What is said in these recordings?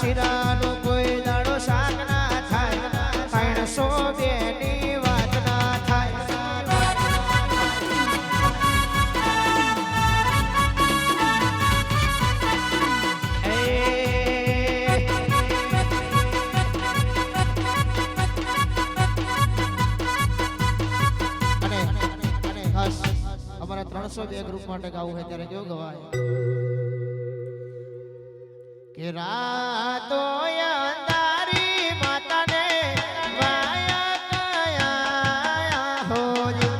શિરાનો કોઈ દાડો શાક ના થાય 302 ની વાત ના થાય અમારા 302 ગ્રુપ માટે ગાવું હોય ત્યારે કેવું ગવાય કે રાતો અંધારી માતાને વાયા કયા હોજો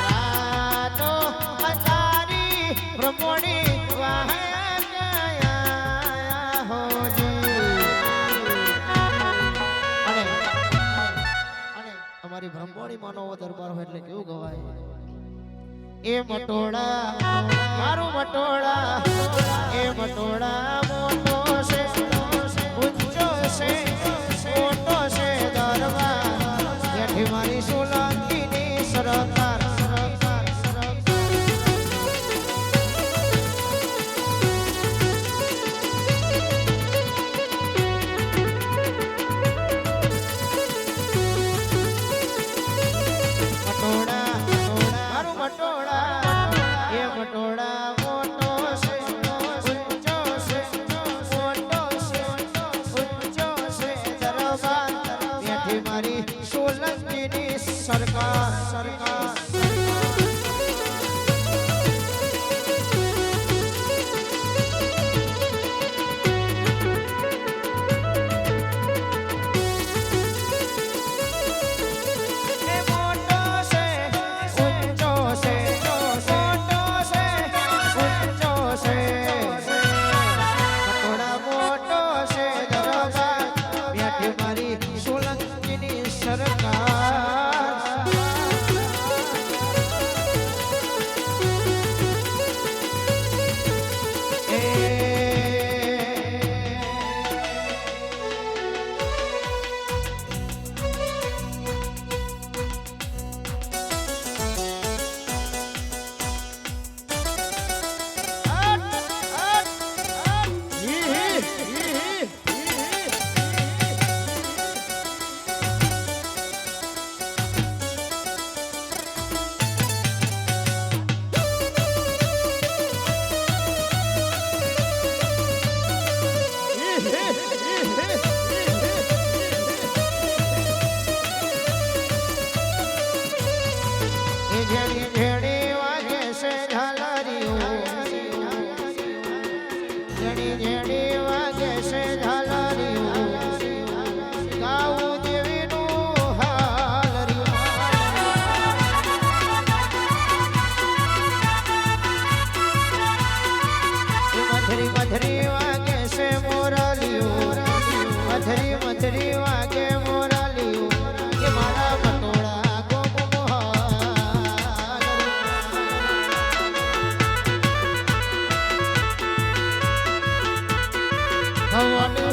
રાતો અંધારી બ્રહ્મણી બ્રહ્મણી માનો દરબાર હોય એટલે કેવું ગવાય એ મટોડા મારું મટોડા એ મટોડા મોટો છે ઊંચો છે મોટો છે દરબાર બેઠી મારી સોલંકીની સરકાર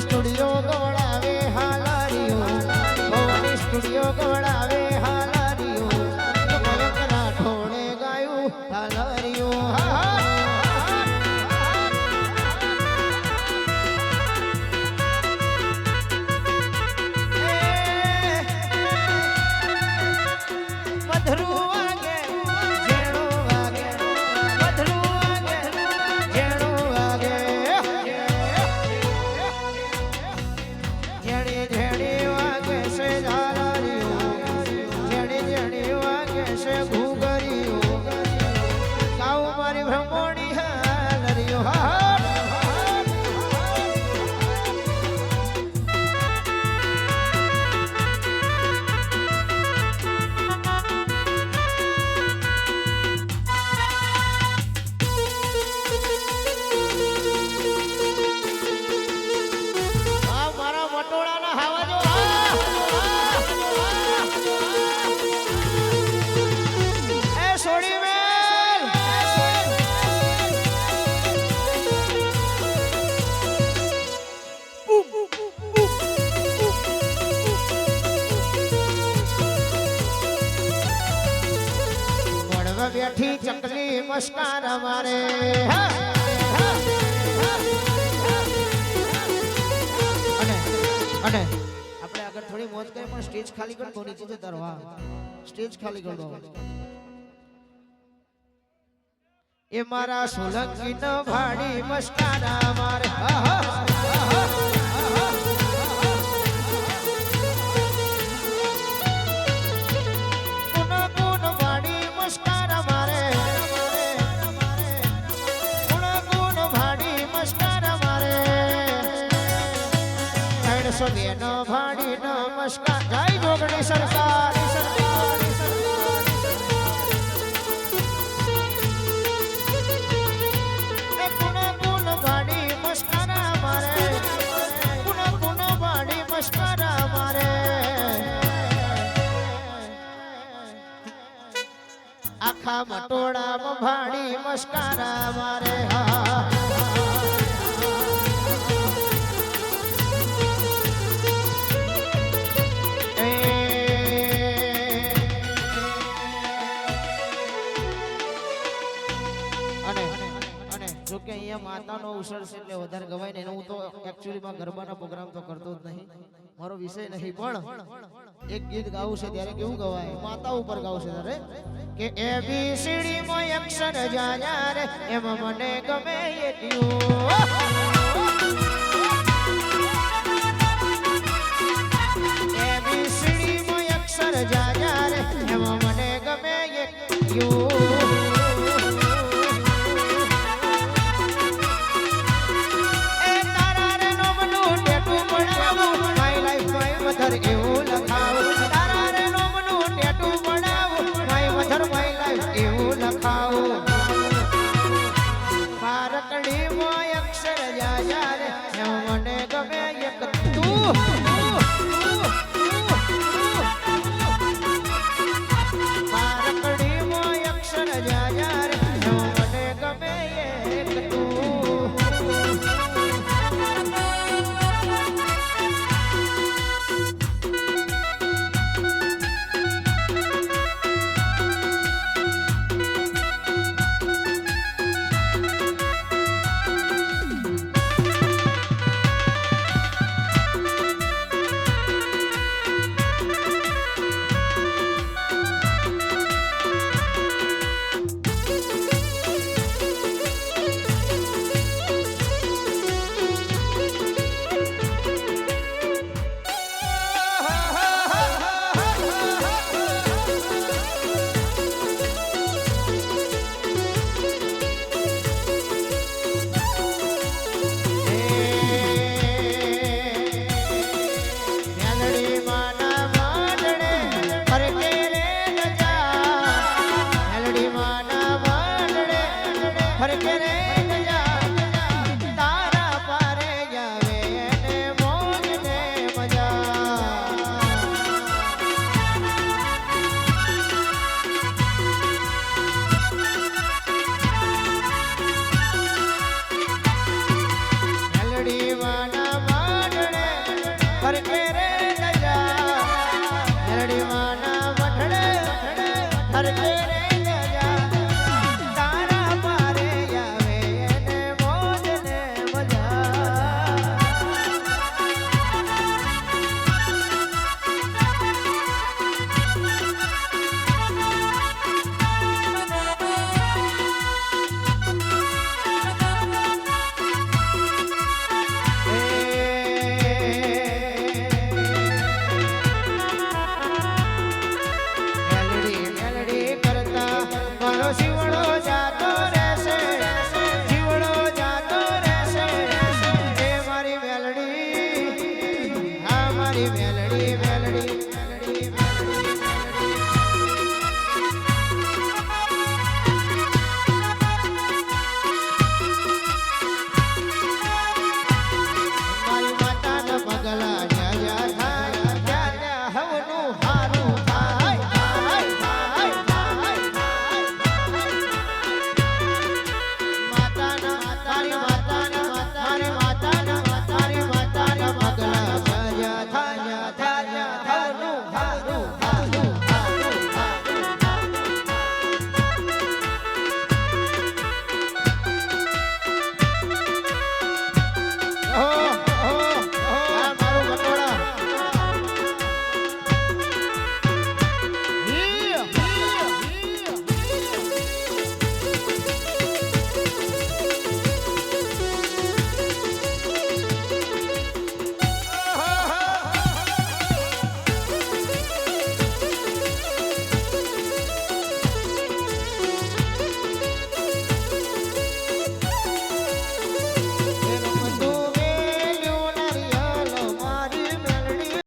સ્ટુડિયો ગોળાવે હાલારીઓ ભવાની સ્ટુડિયો ગોળાવે હાલારીઓ મયંક રાઠોડે ગાયું હાલારીઓ મધરું વાગે ઝેણું વાગે મધરું વાગે ઝેણું વાગે ઝેણી ઝેણી વાગે છે ઝાલરીઓ ઝેણી ઝેણી વાગે છે ઘૂઘરીઓ ગાઉં મારી બ્રહ્મણી હાલરીઓ હા બેઠી ચકલી મસ્કાર મારે અને આપણે આગળ થોડી મોજ કરી પણ સ્ટેજ ખાલી કર તો નીચે જતા રહો સ્ટેજ ખાલી કર દો એ મારા સોલંકી ન ભાડી મસ્કારા મારે નો ભાડી નમસ્કાર જય જોગણી સરકાર ભાડી મસ્કારા મારે કુણ ભાડી મસ્કારા મારે આખા મટોળામાં ભાડી મસ્કારા મારે જોકે અહીંયા માતાનો ઉછળ છે એટલે વધારે ગવાય ને હું તો એક્ચ્યુઅલી માં ગરબાના પ્રોગ્રામ તો કરતો જ નહીં મારો વિષય નહીં પણ એક ગીત ગાવું છે ત્યારે કેવું ગવાય માતા ઉપર ગાવું છે ત્યારે કે એ બી સીડી માં અક્ષર જાયા રે એમાં મને ગમે એટલું એ બી સીડી માં અક્ષર જાયા રે એમાં મને ગમે એટલું એવું લખાવું તારા રે નોમનું ટેટુ બનાવું માય મધર માય લાઈફ એવું લખાવું પારકડી મોય અક્ષર જાયા રે મને ગમે એક તું પારકડી મોય અક્ષર જાયા રે મને ગમે એક તું શિવણ